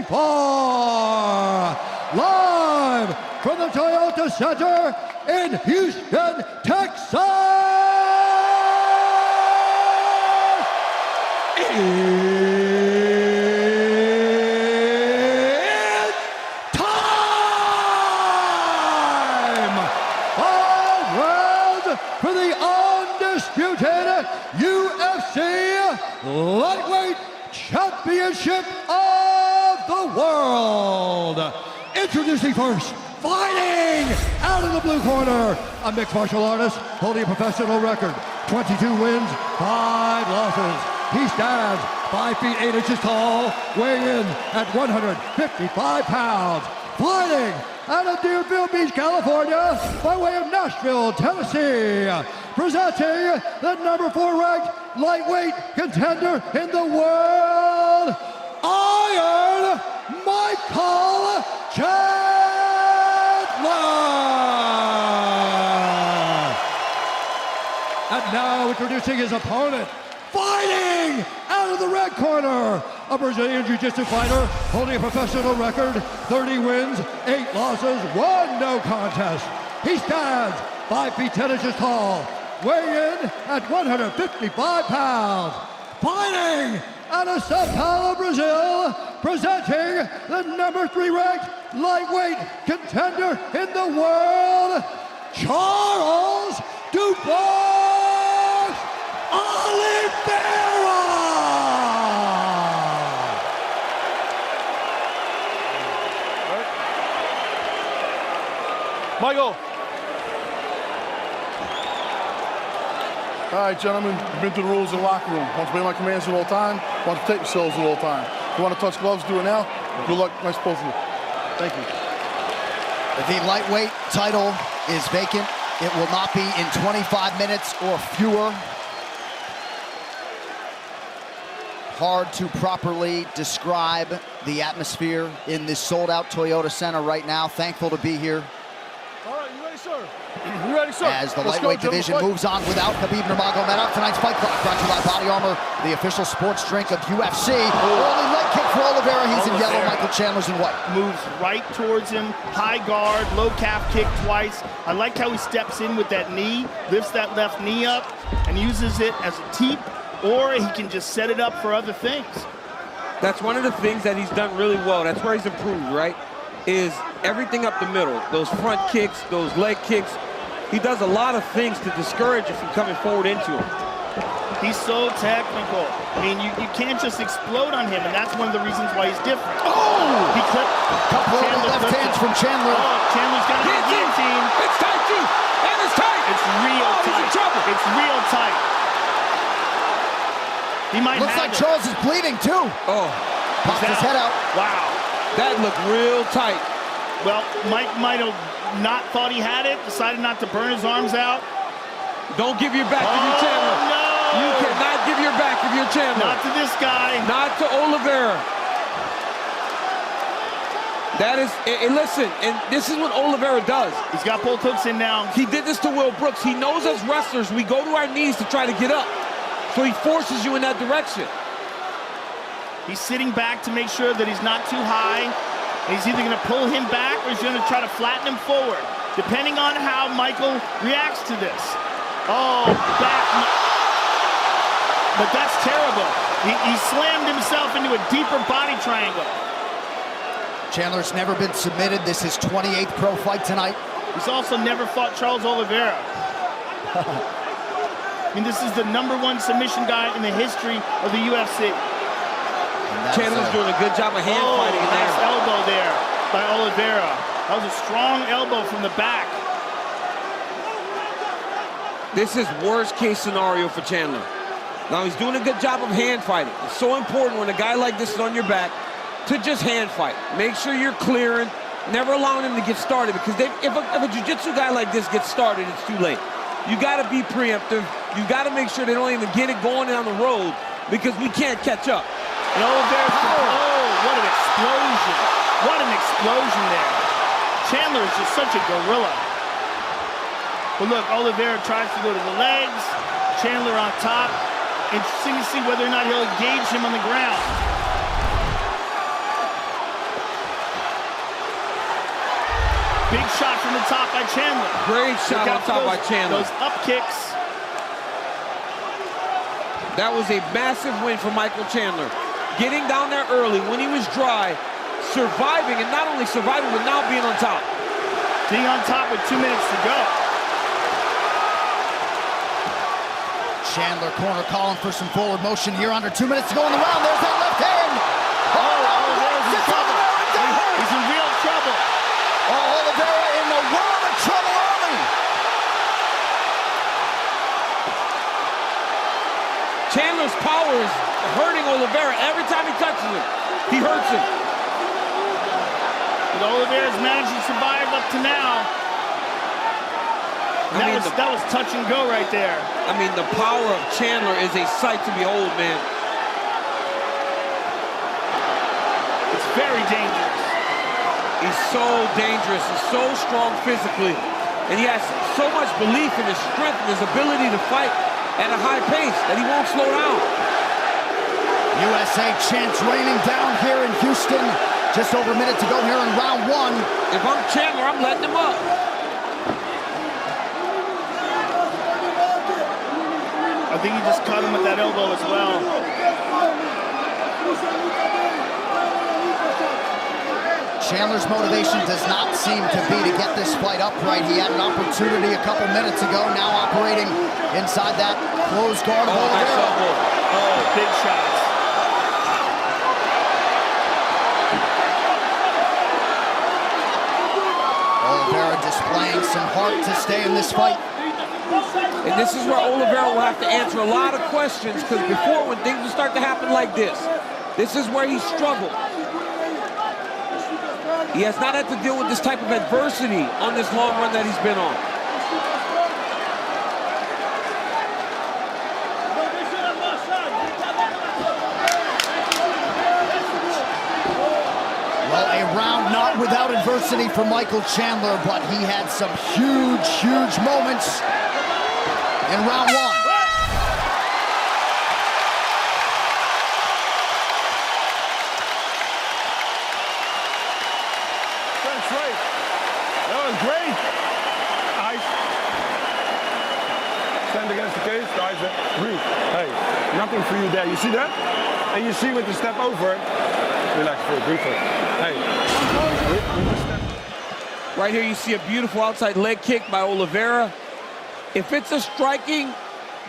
4. Live from the Toyota Center in Houston, Texas. It's time! 5 rounds for the undisputed UFC Lightweight Championship of the World. Introducing first, fighting out of the blue corner, a mixed martial artist holding a professional record, 22 wins, 5 losses. He stands 5 feet 8 inches tall, weighing in at 155 pounds. Fighting out of Deerfield Beach, California, by way of Nashville, Tennessee. Presenting the number 4 ranked lightweight contender in the world, Iron Michael Chandler. And now introducing his opponent, fighting out of the red corner, a Brazilian Jiu-Jitsu fighter holding a professional record, 30 wins, 8 losses, 1 no contest. He stands 5 feet 10 inches tall, weighing in at 155 pounds. Fighting out of Sao Paulo, Brazil, presenting the number 3 ranked lightweight contender in the world, Charles Dubois Oliveira. Michael. All right, gentlemen, you've been through the rules in the locker room. Want to obey my commands at all time? Want to take yourselves at all time? If you want to touch gloves, do it now. Good luck, nice both of you. Thank you. The lightweight title is vacant. It will not be in 25 minutes or fewer. Hard to properly describe the atmosphere in this sold-out Toyota Center right now. Thankful to be here. All right, you ready, sir? You ready, sir? As the lightweight division moves on without Khabib Nurmagomedov. Tonight's fight clock brought to you by Body Armor, the official sports drink of UFC. Early leg kick for Oliveira. He's in yellow. Michael Chandler's in white. Moves right towards him. High guard, low calf kick twice. I like how he steps in with that knee, lifts that left knee up, and uses it as a teep, or he can just set it up for other things. That's one of the things that he's done really well. That's where he's improved, right? Is everything up the middle. Those front kicks, those leg kicks. He does a lot of things to discourage you from coming forward into him. He's so technical. I mean, you can't just explode on him, and that's one of the reasons why he's different. Oh! He clipped. Couple of left hands from Chandler. Oh, Chandler's got a guillotine. It's tight, too. And it's tight. It's real tight. He's in trouble. It's real tight. He might Looks have like it. Charles is bleeding, too. Oh, Popped his head out. Wow. that looked real tight. Well, Mike might have not thought he had it, decided not to burn his arms out. Don't give your back if you're Chandler. No! You cannot give your back if you're Chandler. Not to this guy. Not to Oliveira. That is, and listen, and this is what Oliveira does. He's got both hooks in now. He did this to Will Brooks. He knows as wrestlers, we go to our knees to try to get up. So he forces you in that direction. He's sitting back to make sure that he's not too high. He's either going to pull him back or he's going to try to flatten him forward, depending on how Michael reacts to this. Oh, back. But that's terrible. He slammed himself into a deeper body triangle. Chandler's never been submitted. This is 28th pro fight tonight. He's also never fought Charles Oliveira. I mean, this is the #1 submission guy in the history of the UFC. Chandler's doing a good job of hand fighting in there. Nice elbow there by Oliveira. That was a strong elbow from the back. This is worst case scenario for Chandler. Now he's doing a good job of hand fighting. It's so important when a guy like this is on your back to just hand fight. Make sure you're clearing, never allowing him to get started, because if a jiu-jitsu guy like this gets started, it's too late. You gotta be preemptive. You gotta make sure they don't even get it going down the road, because we can't catch up. And Oliveira's what an explosion. What an explosion there. Chandler is just such a gorilla. But look, Oliveira tries to go to the legs. Chandler on top. Interesting to see whether or not he'll engage him on the ground. Big shot from the top by Chandler. Great shot on top by Chandler. Those up kicks. That was a massive win for Michael Chandler. Getting down there early when he was dry, surviving, and not only surviving, but now being on top. Being on top with 2 minutes to go. Chandler corner calling for some forward motion here. Under 2 minutes to go in the round. There's that left hand. Oliveira's in trouble. He's in real trouble. Oliveira in the world of trouble early. Chandler's power is hurting Oliveira. Every time he touches him, he hurts him. But Oliveira's managed to survive up to now. That was touch and go right there. I mean, the power of Chandler is a sight to behold, man. It's very dangerous. He's so dangerous. He's so strong physically. And he has so much belief in his strength and his ability to fight at a high pace that he won't slow down. USA chants raining down here in Houston. Just over a minute to go here in round one. If I'm Chandler, I'm letting him up. I think he just cut him with that elbow as well. Chandler's motivation does not seem to be to get this fight upright. He had an opportunity a couple minutes ago, now operating inside that closed guard of Oliveira. Oh, big shots. Oliveira displaying some heart to stay in this fight. And this is where Oliveira will have to answer a lot of questions, because before, when things would start to happen like this is where he struggled. He has not had to deal with this type of adversity on this long run that he's been on. Well, a round not without adversity for Michael Chandler, but he had some huge, huge moments in round one. That's right. That was great. Eyes. Stand against the cage. Eyes. Breathe. Hey, nothing for you there. You see that? And you see with the step over. Relax for it. Breathe for it. Hey. Right here you see a beautiful outside leg kick by Oliveira. If it's a striking,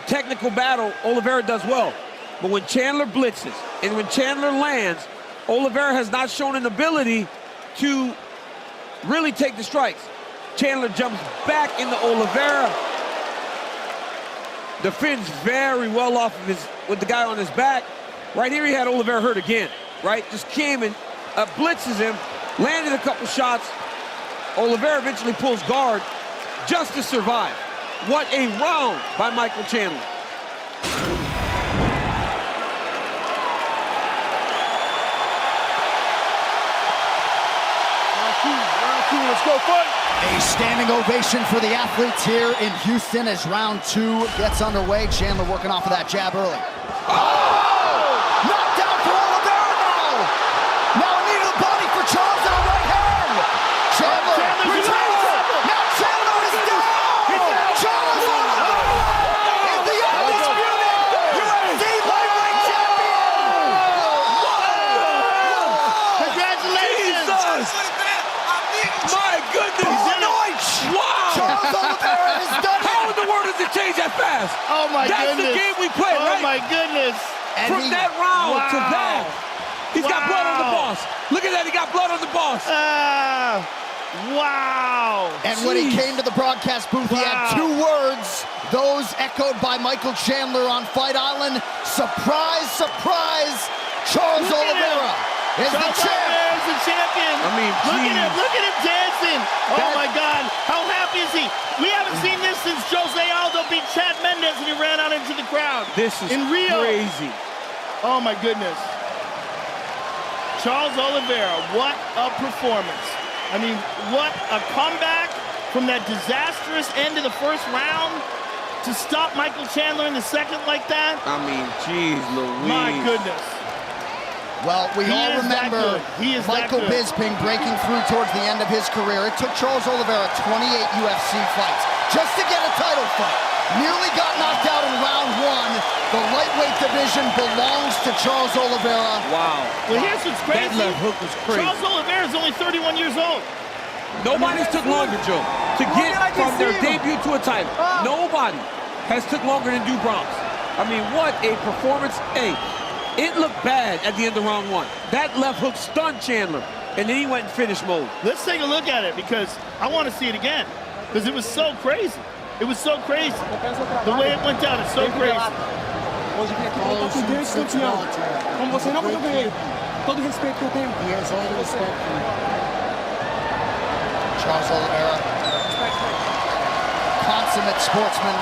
technical battle, Oliveira does well. But when Chandler blitzes and when Chandler lands, Oliveira has not shown an ability to really take the strikes. Chandler jumps back into Oliveira. Defends very well off of with the guy on his back. Right here he had Oliveira hurt again, right? Just came and blitzes him, landed a couple shots. Oliveira eventually pulls guard just to survive. What a round by Michael Chandler. Round two, let's go fight. A standing ovation for the athletes here in Houston as round two gets underway. Chandler working off of that jab early. Oh! Knocked down for Oliveira now! Now a knee to the body for Charles and a right hand! Chandler returns! Now Chandler is down! Charles Oliveira is the undisputed UFC lightweight champion! Congratulations! Jesus! My goodness! Wow! Charles Oliveira has done it! How in the world does it change that fast? Oh my That's goodness! the game we play, oh right? My goodness! From that round to that, he's got blood on the Wow. boss. Look at that, he got blood on the boss. Wow! And when he came to the broadcast booth, he had two words, those echoed by Michael Chandler on Fight Island. Surprise, surprise, Charles Oliveira is the champ. Oliveira is the champion. I mean, look at him dancing. Oh my God, how happy is he? We haven't seen this since Jose Aldo beat Chad Mendes and he ran out into the crowd. This is in Rio. crazy. Oh my goodness. Charles Oliveira, what a performance. I mean, what a comeback from that disastrous end of the first round to stop Michael Chandler in the second like that. I mean, geez Louise. My goodness. Well, we all remember Michael Bisping breaking through towards the end of his career. It took Charles Oliveira 28 UFC fights just to get a title fight. Nearly got knocked out in round 1. The lightweight division belongs to Charles Oliveira. Wow. Well, here's what's crazy. That left hook was crazy. Charles Oliveira is only 31 years old. Nobody's took longer, Joe, to get from their debut to a title. Nobody has took longer than Bronx. I mean, what a performance. Hey, it looked bad at the end of round 1. That left hook stunned Chandler, and then he went in finish mode. Let's take a look at it because I want to see it again because it was so crazy. It was so crazy. The way it went down is so crazy. Hoje vim aqui pra lutar com Deus e campeão. Como você não, eu ganhei. Todo o respeito que eu tenho. Charles Oliveira, consummate sportsman.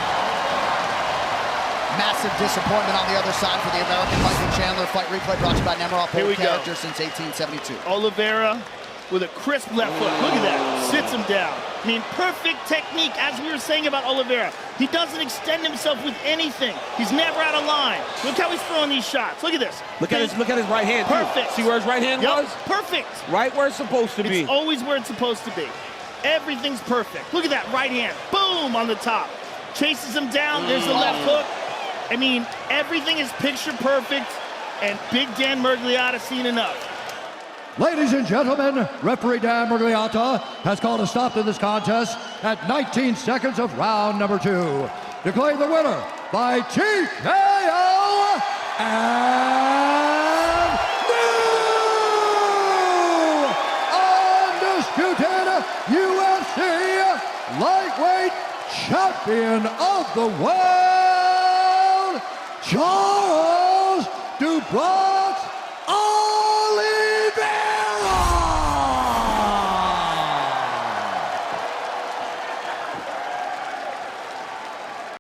Massive disappointment on the other side for the American Michael Chandler. Fight replay brought to you by Nemiroff, old character since 1872. Oliveira with a crisp left hook. Look at that. Sits him down. I mean, perfect technique, as we were saying about Oliveira. He doesn't extend himself with anything. He's never out of line. Look how he's throwing these shots. Look at this. Look at his right hand. Perfect. See where his right hand was? Perfect. Right where it's supposed to be. It's always where it's supposed to be. Everything's perfect. Look at that right hand. Boom, on the top. Chases him down. There's the left hook. I mean, everything is picture perfect, and Big Dan Miragliotta seen enough. Ladies and gentlemen, referee Dan Miragliotta has called a stop to this contest at 19 seconds of round number 2. Declaring the winner by TKO and new undisputed UFC lightweight champion of the world, Charles "DuBronx"